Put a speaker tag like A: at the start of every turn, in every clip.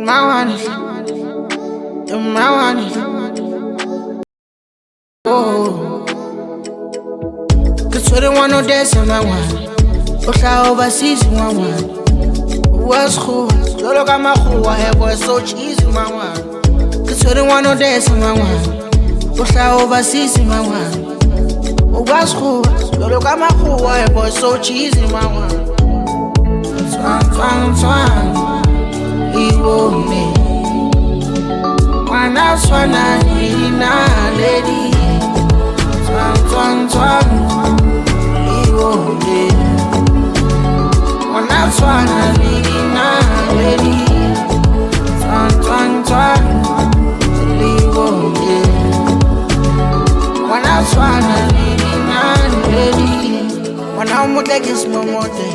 A: my one, you're my one. Oh, cause you don't want no dance in my one. Otra overseas in my one. What's cool? You look at my cool, I have was so cheesy, my one. Cause you don't want no dance in my one. Otra overseas in my one. What's cool? You look at my cool, I have was so cheesy, my one. Twang, Iwo me. Wana swana ina lady. Twang, Iwo me. Wana swana ina lady. Twang, Iwo me. Wana swana ina lady. Wana umuteki simomote.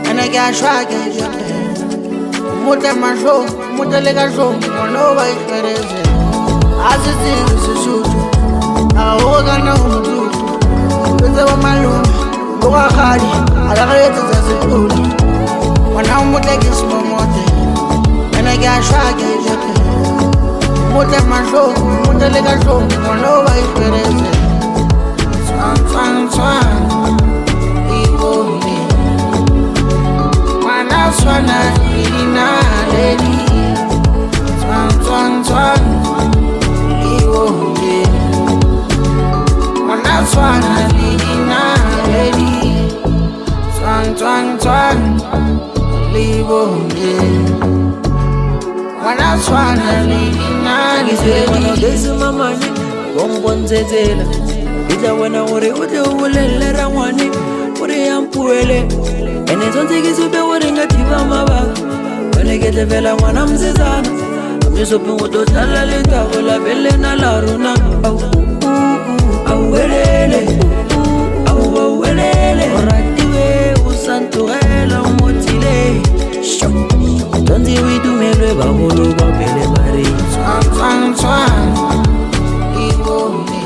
A: And I got try get you there. Mute my show, mute like a show, on over it. As it is a shoot, I hold on no do. With the my loan, go a hardy, I rate it as a good. When I'm with like it's more mote. And I got try get you there. Mute my show, mute like a show, on over it. Twang, Iwo me. Swana ina lady. Twang, Iwo me. Wana swana ina lady. Twang, Iwo me. Wana swana ina lady.
B: Desi mamani, bonzezela. Ita wena uri ute ulelera wani, uri ampuele. Ene zonse kisube uri ngatiba mabaka. Wene kete vela wana mzizana. Mnisopi nguto tala lenta wala bele na laruna. Au welele, au welele. Oratiwe usantuela umotile. Tonzi widumelwe babolo babele mari.
A: Twang, Iwo me.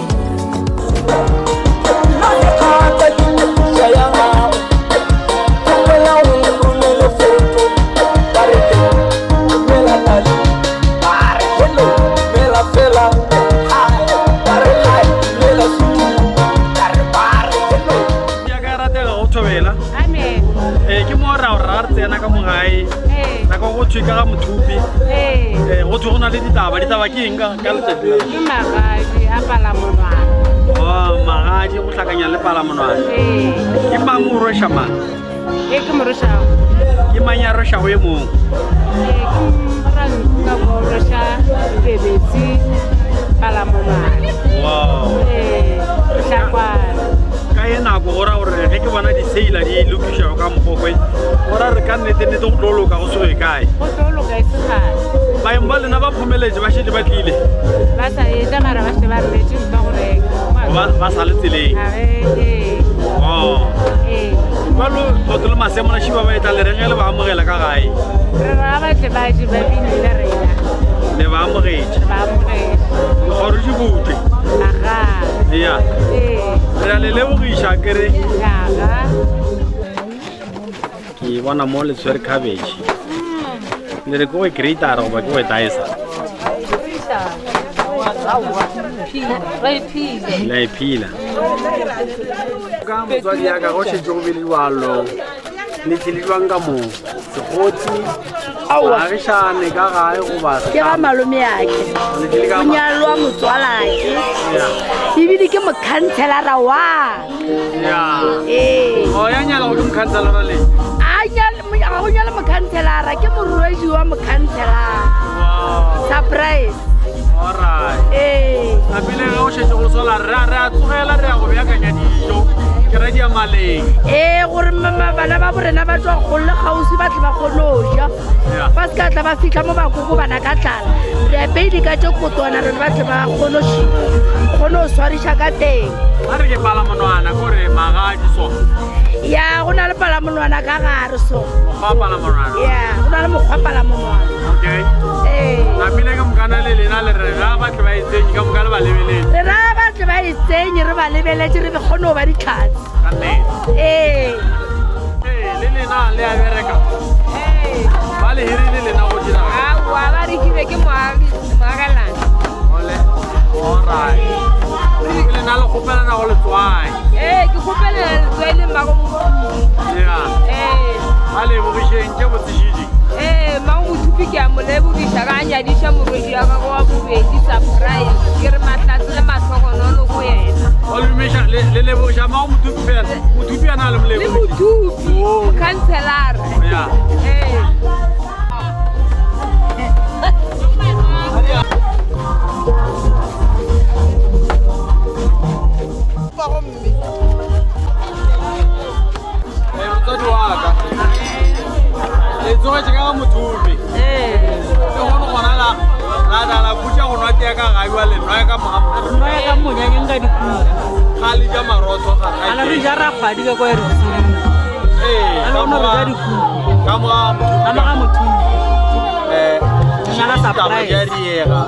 C: Ka mothupi go tsho gona le ditaba ke eng ka letsatsi
D: ke magaji a palamonwana
C: magaji go tlhakanya le palamonwana ke mang o rosha mang
D: ke moroshago
C: ke mang ya roshago e mong
D: ke ranka go rosha kebetsi palamonwana hlakwana
C: ka e nako gora gore ge ke bona diseila di lokišago ka mogokwe gora re ka nnete go tloloka go soge kae
D: go tloloka e segale
C: baeng ba lena ba phomeletse ba šetse ba tlile
D: ba sa eta mara ba šete ba reletse ba gore
C: ba sa le tseleng balo botlo masemo na šiba ba eta le reng le ba amogela ka gae
D: re ra ba tle ba di ba binile rena
C: le ba amogetse gore di botse
D: aga
C: ya re le lebogiša kere ke bona mo le tshwere cabbage le re go e greater go ba go e daisa la ipila ka motswadi ya ka go shetse go biliwalo le tsililwang ka mo segotsi a re shane ka gae go ba
E: ke ga malome yake o nyalwa motswalake ebile ke mokhanselara wa
C: o ya nyala go ke mokhanselara le
E: ga go nyala mokhanselara ke moruedi wa mokhanselara surprise
C: a pele ga o shetse go sola re a tsogela re ya go beakanya dijo ke re di a maleng
E: gore bana ba borena ba tswa golle gausi ba tle ba kgone go ja ba se ka tla ba fitlha mo bakoko bana ka tlala re apeile ka tse kotwana re ba tle ba kgone go swariša ka teng
C: a re ke palamonwana kore magaji so
E: ya go na le palamonwana ka gare so
C: mokgwa palamonwana
E: go na le mokgwa palamonwana
C: na pele ka mokana le lena le re ga ba tle ba itsenye ka mokana ba lebeletse
E: re ra ba tle ba itsenye re ba lebeletse re be kgone go ba ditlhatsi
C: le lena le a bereka ba le hirile lena go dira
D: awa ke moagalane.
C: Ole. Alright. Ile na le khopela na go le tswai.
D: Ke kgopelela letswai le mmago mothupi.
C: Yeah. Ale bo bisheng ke botsishidi.
D: Mmago mothupi ke a mo lebodisa ka anyadisa morwedi wa gagwe wa bobedi surprise. Ke re mahlatse le matlhogonolo go yena.
C: Olumesha le lebosha mmago mothupi fela. Mothupi ana le molebo.
D: Le mothupi, mokhanselara.
C: Yeah. Motswadi wa ka le tsoga ka mothupi le gono gona la butša go nwa tea ka gaiwa le nwa ka
B: Nwa ya ka monyanyeng ka dikuku.
C: ga le ja marotho ga
B: Ala re jara kgwadi ka kwa e re tsiri. Ala ono re ja dikuku.
C: ka moga
B: Ama ka mothupi. Nala surprise.
C: diega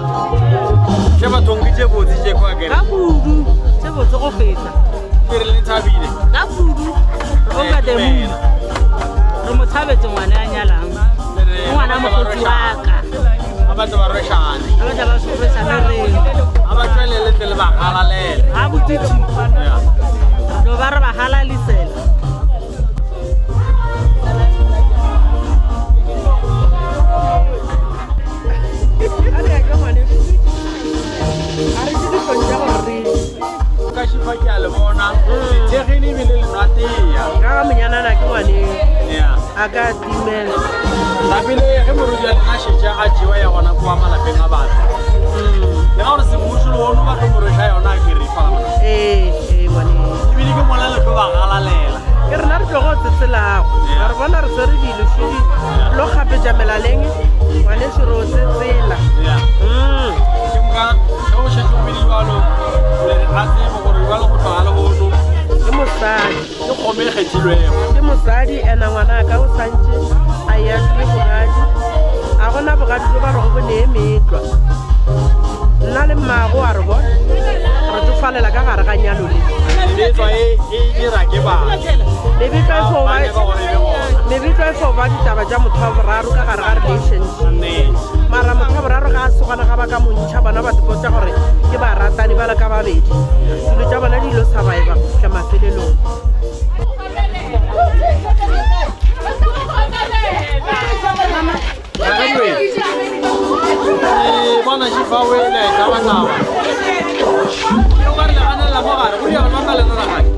C: še bathong ke tše botse tše kwa kere
B: Ka kudu. Se botse go feta.
C: ke re le thabile
B: Ka kudu. Over the moon. Re mo thabetse ngwana a nyalang. Ke ngwana mogotsi wa ka.
C: a batho ba rwešane
B: A batla ba soresana re.
C: a ba tswelele pele ba galalele
B: Ha botiti. Do ba re ba halalisela.
C: ka šifa ke a le bona lethegile ebile le nwa tea
B: Ka monyanana ke ngwane
C: Yeah.
B: a ka timela.
C: lapele ge morodi a lena šetša a jewa ya gona kwa malapeng a batho le ga gore semmušo le ono batho moroša yona a kerifana
B: Ngwane.
C: ebile ke mola le tlo ba galalela
B: Ke rena re tlo go tsetselago.
C: Yeah.
B: Re bona re tsere dilo šedi. Lo kgapetša melaleng. Ngwane se ro tsetsela.
C: ke moka ge o šetše o bediwalo le a tsebo gore jalo go tlogale gono
B: Ke mosadi.
C: ke kgome e kgethilwego
B: Ke mosadi ena ngwana ka o santše a yatlile bogadi. A gona bogadi jo ba re go bonee metlwa. Nna le mmago a re bona. Re tsofalela ka gare ga nyalo le.
C: letswa e dira ke batho
B: Mebitlo e fo ba
C: Ba nyaka gore e be gona.
B: mebitlo e fo ba ditaba tša motho wa boraro ka gare ga relationship. Mara motho wa boraro ga a sogana ga ba ka montšha bana ba tepotsa gore ke ba ratani ba le ka babedi. Dilo tša bona di ilo surviva go fitlha mafelelong.
C: bona šifa o ele tabataba o ka re leganelela mo gare go ya gona ka lena ragadi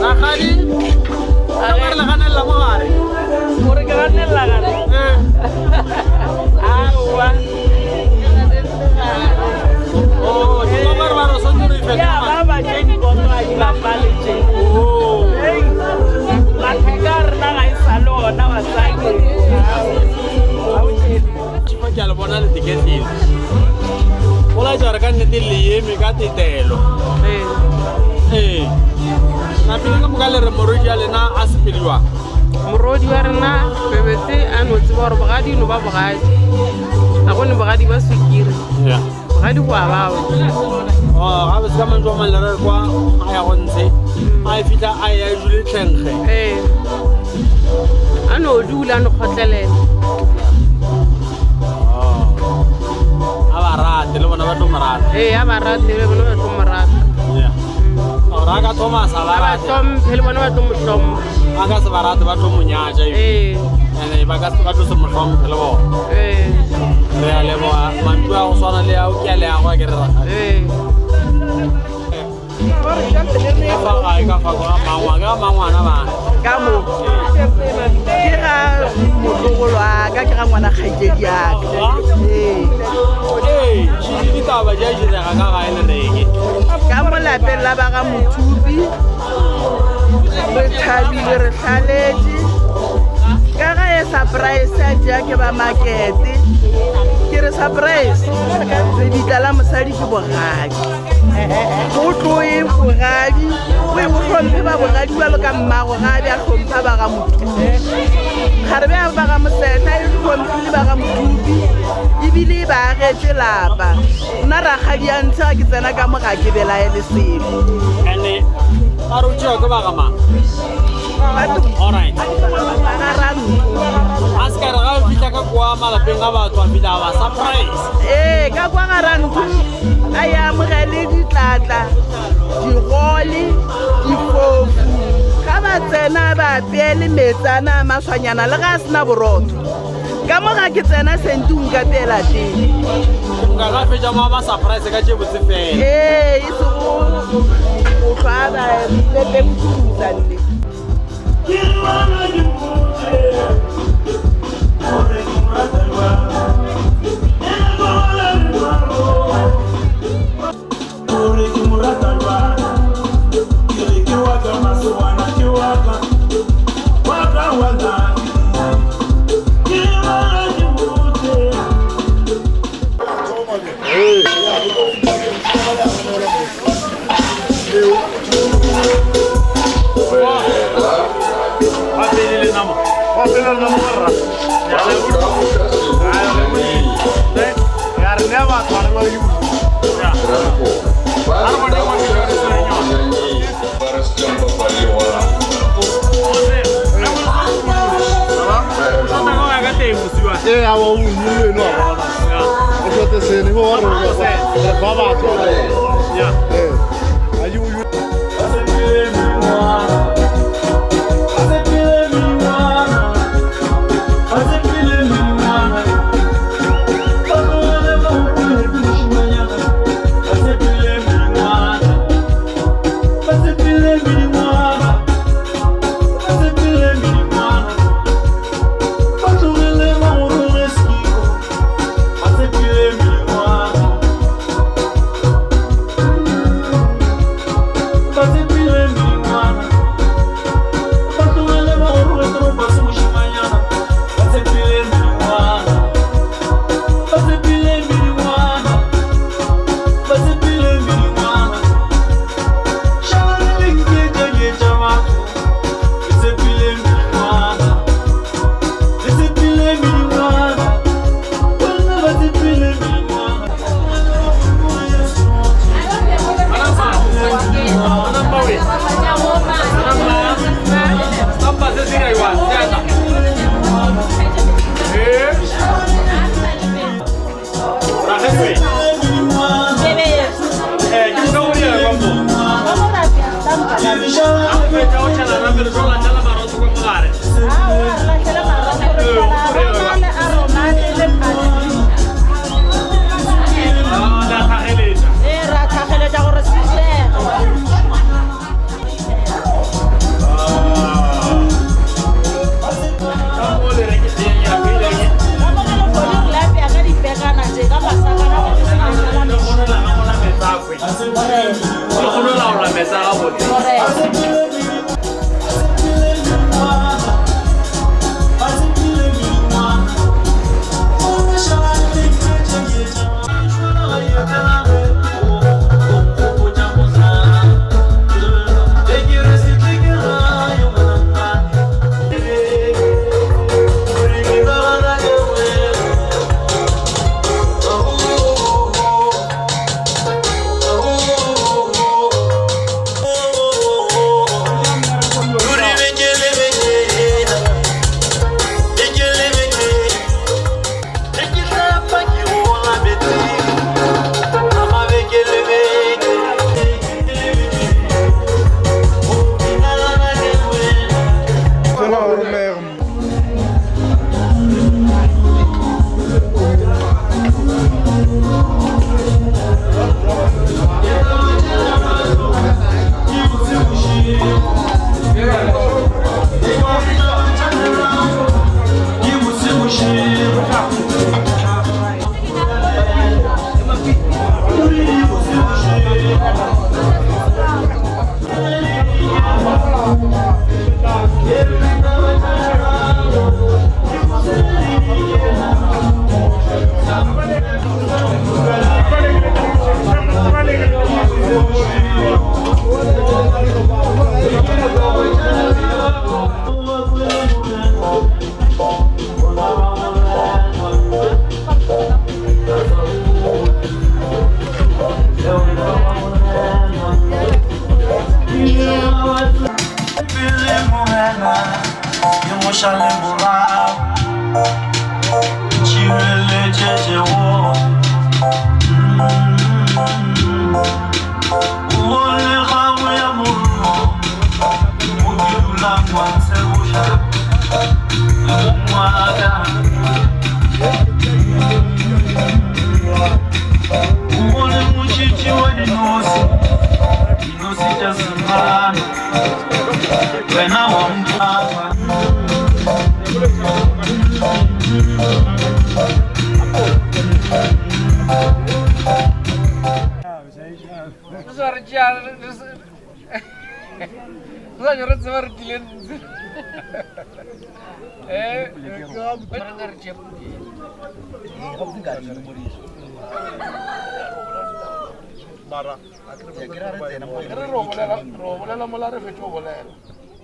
C: ragadi o ka re leganelela mo gare
B: Gore ke ganelela gare. Aowa.
C: o ka re ba re o swantse re e
B: Ya
C: fetoga
B: ba ba jeng kono a di bapale jeng. Matheka a rena ga e sa le ona wasake.
C: šifa ke a le bona le teketile o la jare ka nnete le eme ka tetelo napele ka moka le re morodi a lena a sepediwa
F: morodi wa rena bebetse a no tseba gore bogadi no ba bogadi a gone bogadi ba sekiri bogadi go a baba
C: gabe se ka mantse wa manlerere kwa a ya go ntshe a e fitlha a ya jule tlhenkge
F: a no dula a no kgotlelela
C: a ba rate le bona ba tlo morata
F: a ba rate le bona ba tlo morata
C: gore a ka thomasa
F: a ba tlhomphe le bona ba tlo motlhompha
C: a ka se ba rate ba tlo monyatša ande ba tlo se motlhomphe le bona re a leboa mantu a go swana le ao ke a le ago a ke re ragae ka fako ka mangwana bana
B: Ka mo. Ke ga motlogolo wa ka ke ga ngwana kgaitsedi yaka.
C: šhile ditaba ja direga ka gae le reke
B: Ka mo lapeng la ba ga mothupi. Re thabile re tlhaletše. Ka ga e surprise a ja ke ba makete. Ke re surprise. Re bitla la mosadi ke bogadi. Go tloe bogadi. O e hlomphe ba bogadi ba lo ka mmago ga be a hlompha ba ga mothupi. Gare be ba ga mosetla e hlompile ba ga mothupi. Ebile ba agetse lapa. Nna ragadi a ntsha ke tsena ka mo ga ke belaele selo.
C: ande a re o tšewa ke bagamang
B: Batho
C: alright
B: ba ga rantlo.
C: a se ka re ga o fitlha ka kwa malapeng a batho a bila ba surprise.
B: Ka kwa gara ntho a e amogele ditlatla, digole, difofu. Ga ba tsena ba apeele metsana a maswanyana le ga a sena borotho. Ka mo ga ke tsena sente o nka peela teng.
C: Nka ka fetša mo ba surprise ka tše botse fela.
B: E se go tlwa ba pepe mothusa nne.
G: Yo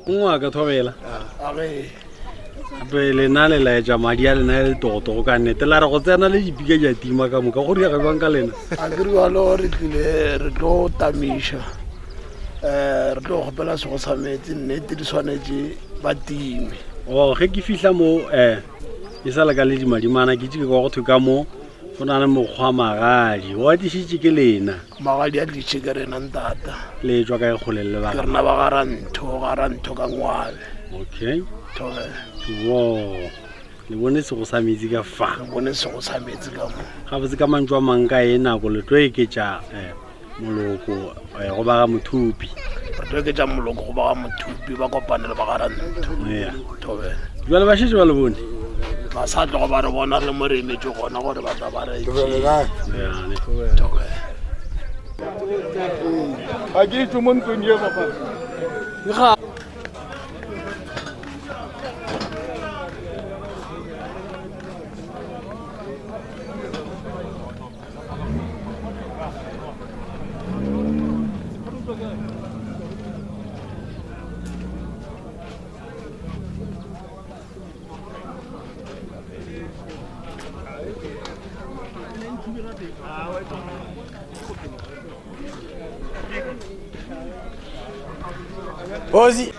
C: ngwaka Thobela ape lena le laetša madi a lena le toto ka nnete la re go tsena le dipika ja tima ka moka go riaga bang ka lena
G: a ke re balo re tlile re tlo tamiša re tlo gopela se go sametse nnete di swanetse ba time
C: o ge ke fihla mo ke sa leka le dimadimana ke tse ke go thwe ka mo go na le mokgwa magadi wa disitse ke lena
G: magadi a ditše ke rena ntata
C: le tswa ka e kgolelle ba
G: ke rena ba garantho ka ngwabe
C: okay
G: Thobe
C: wo le bone se go sametse ka fa
G: bone se go sametse ka mo
C: ga botse ka mantšwa mangka e nako le tlo e ke tša moloko go ba ga mothupi
G: re tlo ke tša moloko go ba ga mothupi ba kopane le ba garantho
C: ya
G: Thobe
C: jwale ba šetse ba le bone
G: ba sa tlogo ba re bona re mo re emetse gona gore ba tla ba re
C: Thobe
G: a ke itse mo ntlong ye papa Bosi.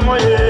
H: Moye